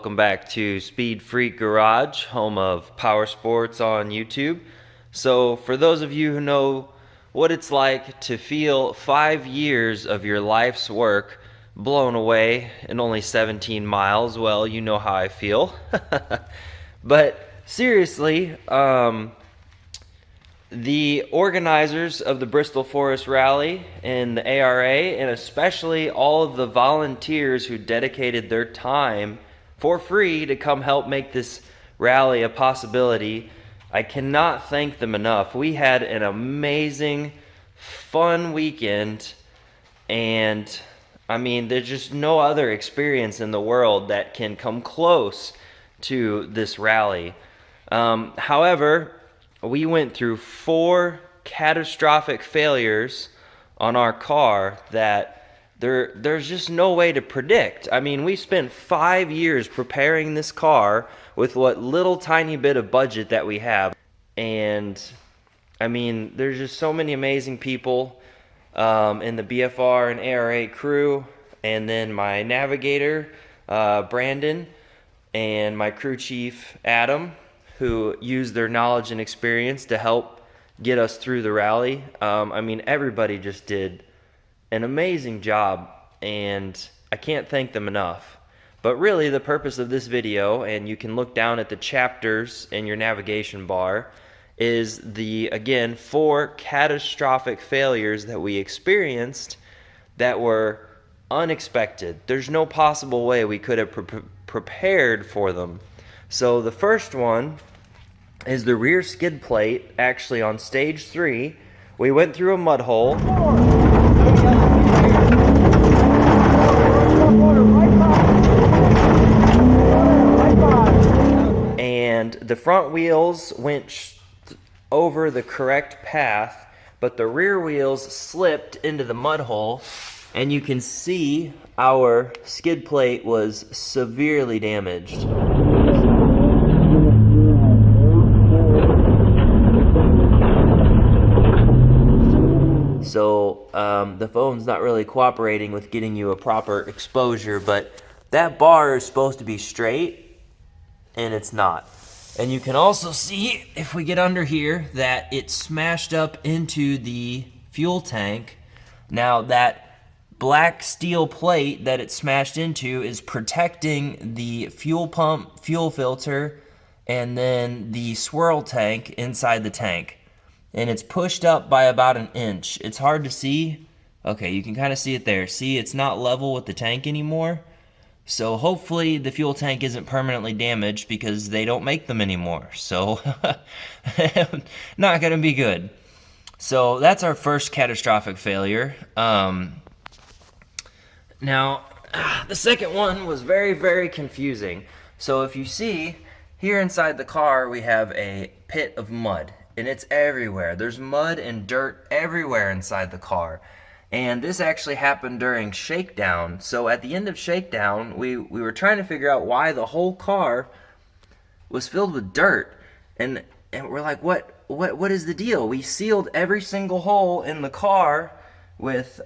welcome back to Speed Freak Garage, home of power sports on YouTube. So for those of you who know what it's like to feel 5 years of your life's work blown away in only 17 miles, well, you know how I feel. But seriously, the organizers of the Bristol Forest Rally and the ARA, and especially all of the volunteers who dedicated their time for free to come help make this rally a possibility, I cannot thank them enough. We had an amazing, fun weekend, and I mean, there's just no other experience in the world that can come close to this rally. However, we went through 4 catastrophic failures on our car that there's just no way to predict. I mean, we spent 5 years preparing this car with what little tiny bit of budget that we have. And I mean, there's just so many amazing people in the BFR and ARA crew, and then my navigator, Brandon, and my crew chief, Adam, who used their knowledge and experience to help get us through the rally. I mean, everybody just did an amazing job, and I can't thank them enough. But really, the purpose of this video, and you can look down at the chapters in your navigation bar, is the, again, 4 catastrophic failures that we experienced that were unexpected. There's no possible way we could have prepared for them. So the first one is the rear skid plate. Actually, on stage 3, we went through a mud hole. And the front wheels went over the correct path, but the rear wheels slipped into the mud hole, and you can see our skid plate was severely damaged. So the phone's not really cooperating with getting you a proper exposure, but that bar is supposed to be straight, and it's not. And you can also see, if we get under here, that it smashed up into the fuel tank. Now that black steel plate that it smashed into is protecting the fuel pump, fuel filter, and then the swirl tank inside the tank. And it's pushed up by about 1 inch. It's hard to see. Okay, you can kind of see it there. See, it's not level with the tank anymore. So hopefully the fuel tank isn't permanently damaged, because they don't make them anymore. So not going to be good. So that's our first catastrophic failure. Now, the second one was very, very confusing. So if you see, here inside the car we have a pit of mud. And it's everywhere. There's mud and dirt everywhere inside the car. And this actually happened during shakedown. So at the end of shakedown, we were trying to figure out why the whole car was filled with dirt. And we're like, what is the deal? We sealed every single hole in the car with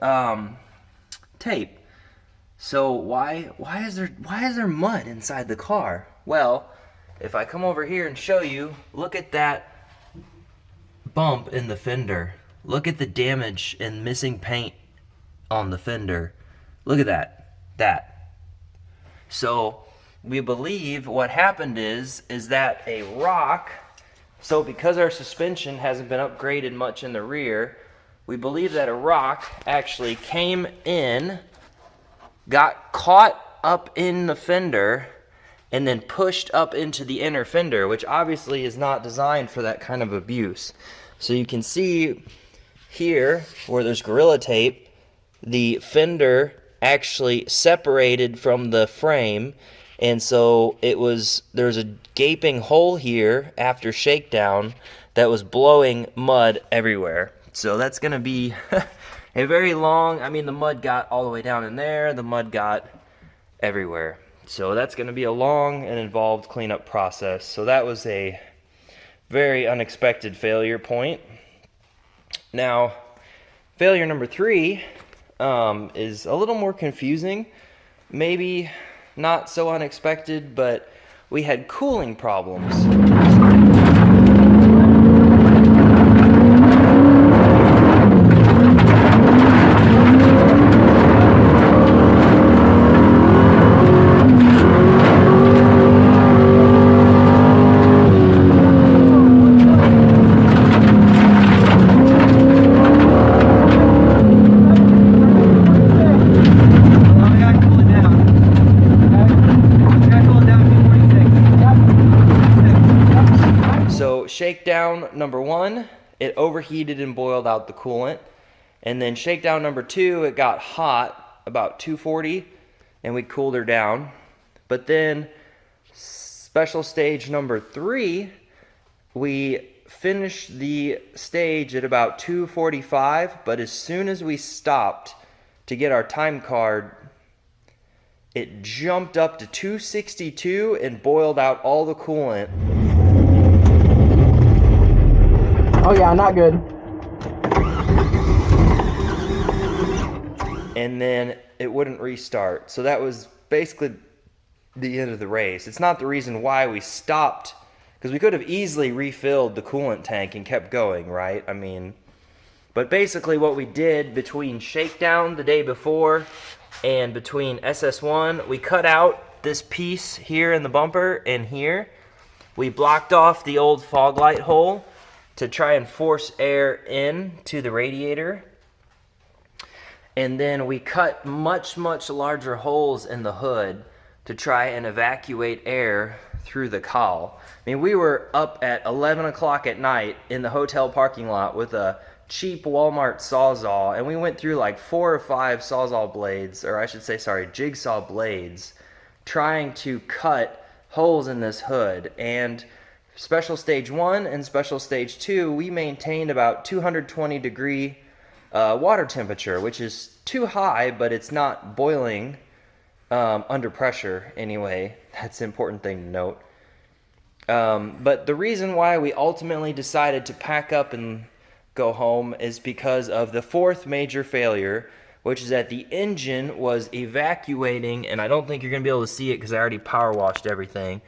tape. So why is there mud inside the car? Well, if I come over here and show you, look at that bump in the fender. Look at the damage and missing paint on the fender. Look at that. So we believe what happened is that a rock, so because our suspension hasn't been upgraded much in the rear, we believe that a rock actually came in, got caught up in the fender, and then pushed up into the inner fender, which obviously is not designed for that kind of abuse. So you can see here, where there's Gorilla Tape, the fender actually separated from the frame, and so there's a gaping hole here after shakedown that was blowing mud everywhere. So that's going to be a very long, I mean, the mud got all the way down in there, the mud got everywhere. So that's going to be a long and involved cleanup process. So that was a very unexpected failure point. Now, failure number 3 is a little more confusing. Maybe not so unexpected, but we had cooling problems. Shakedown number 1, it overheated and boiled out the coolant. And then shakedown number 2, it got hot, about 240, and we cooled her down. But then special stage number 3, we finished the stage at about 245, but as soon as we stopped to get our time card, it jumped up to 262 and boiled out all the coolant. Oh yeah, not good. And then it wouldn't restart. So that was basically the end of the race. It's not the reason why we stopped, because we could have easily refilled the coolant tank and kept going, right? I mean, but basically what we did between shakedown the day before and between SS1, we cut out this piece here in the bumper and here. We blocked off the old fog light hole to try and force air in to the radiator. And then we cut much larger holes in the hood to try and evacuate air through the cowl. I mean, we were up at 11 o'clock at night in the hotel parking lot with a cheap Walmart Sawzall, and we went through like 4 or 5 Sawzall blades, or I should say, sorry, jigsaw blades, trying to cut holes in this hood. And Special Stage 1 and Special Stage 2, we maintained about 220 degree water temperature, which is too high, but it's not boiling under pressure anyway. That's an important thing to note. But the reason why we ultimately decided to pack up and go home is because of the 4th major failure, which is that the engine was evacuating, and I don't think you're going to be able to see it because I already power washed everything.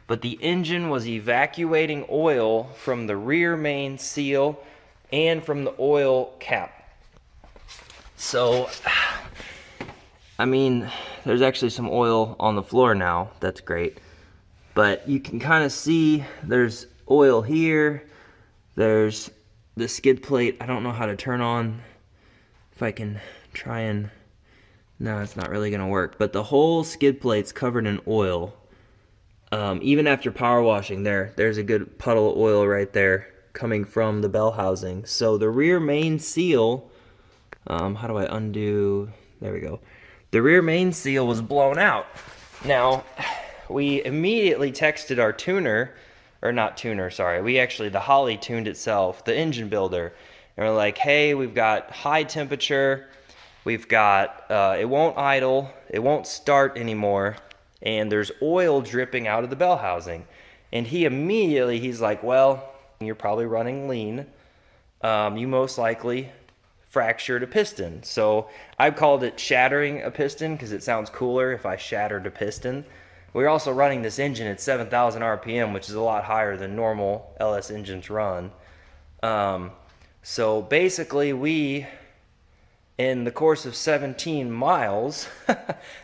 But the engine was evacuating oil from the rear main seal and from the oil cap. So, I mean, there's actually some oil on the floor now. That's great. But you can kind of see there's oil here. There's the skid plate. I don't know how to turn on. If I can try and... No, it's not really going to work. But the whole skid plate's covered in oil. Even after power washing, there's a good puddle of oil right there coming from the bell housing. So the rear main seal, how do I undo? There we go. The rear main seal was blown out. Now, we immediately texted our tuner, or not tuner, sorry. The Holley tuned itself, the engine builder. And we're like, hey, we've got high temperature. We've got, it won't idle. It won't start anymore. And there's oil dripping out of the bell housing. And he's like, well, you're probably running lean. You most likely fractured a piston. So I've called it shattering a piston because it sounds cooler if I shattered a piston. We're also running this engine at 7,000 RPM, which is a lot higher than normal LS engines run. So basically we, in the course of 17 miles,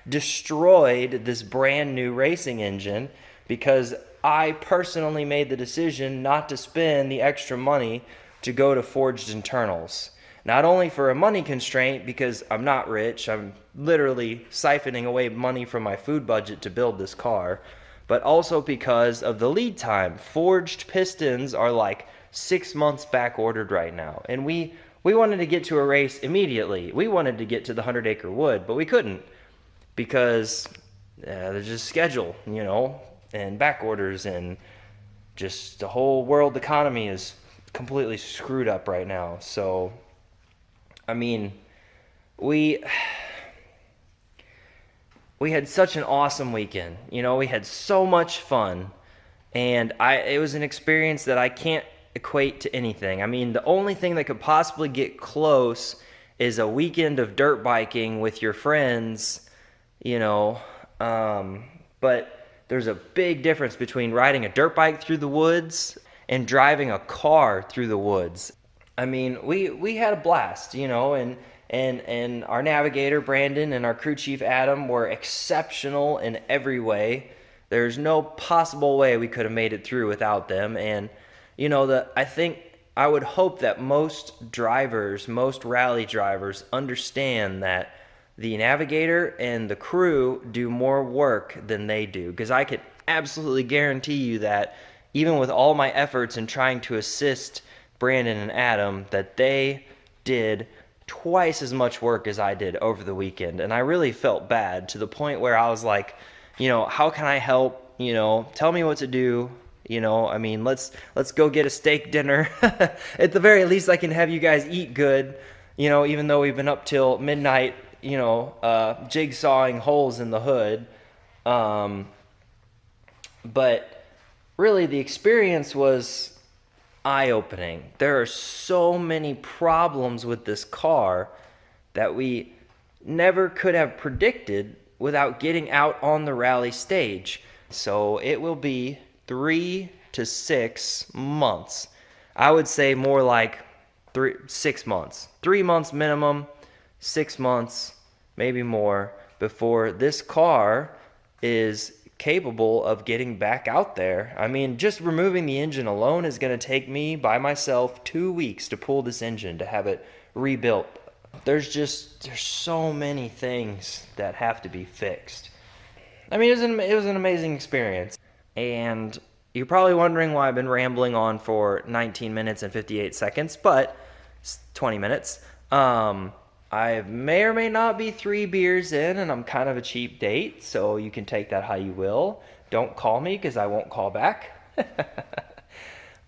destroyed this brand new racing engine because I personally made the decision not to spend the extra money to go to forged internals. Not only for a money constraint, because I'm not rich, I'm literally siphoning away money from my food budget to build this car, but also because of the lead time. Forged pistons are like 6 months back ordered right now, and we wanted to get to a race immediately. We wanted to get to the 100 Acre Wood, but we couldn't because there's just schedule, and back orders, and just the whole world economy is completely screwed up right now. So, I mean, we had such an awesome weekend. We had so much fun, and it was an experience that I can't equate to anything. I mean, the only thing that could possibly get close is a weekend of dirt biking with your friends, But there's a big difference between riding a dirt bike through the woods and driving a car through the woods. I mean, we had a blast, you know, and our navigator Brandon and our crew chief Adam were exceptional in every way. There's no possible way we could have made it through without them. And you know, I would hope that most drivers, most rally drivers understand that the navigator and the crew do more work than they do, because I could absolutely guarantee you that even with all my efforts in trying to assist Brandon and Adam, that they did twice as much work as I did over the weekend. And I really felt bad, to the point where I was like, you know, how can I help? You know, tell me what to do. You know, I mean, let's go get a steak dinner. At the very least, I can have you guys eat good, you know, even though we've been up till midnight, you know, jigsawing holes in the hood. But really, the experience was eye-opening. There are so many problems with this car that we never could have predicted without getting out on the rally stage. So it will be 3 to 6 months. I would say more like 6 months. 3 months minimum, 6 months, maybe more, before this car is capable of getting back out there. I mean, just removing the engine alone is going to take me by myself 2 weeks to pull this engine, to have it rebuilt. There's so many things that have to be fixed. I mean, it was an amazing experience. And you're probably wondering why I've been rambling on for 19 minutes and 58 seconds, but it's 20 minutes. I may or may not be 3 beers in, and I'm kind of a cheap date, so you can take that how you will. Don't call me, because I won't call back.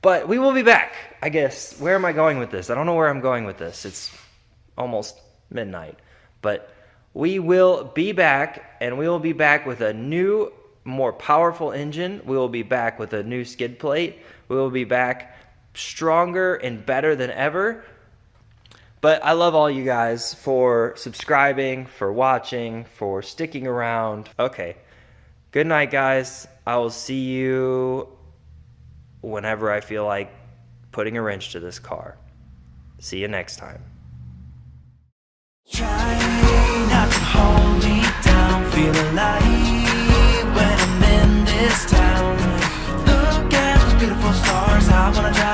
But we will be back, I guess. Where am I going with this? I don't know where I'm going with this. It's almost midnight. But we will be back, and we will be back with a new, more powerful engine. We will be back with a new skid plate. We will be back stronger and better than ever. But I love all you guys for subscribing, for watching, for sticking around. Okay. Good night, guys. I will see you whenever I feel like putting a wrench to this car. See you next time. Try not to hold me down, feel alive when I'm in this town. Look at those beautiful stars, I wanna drive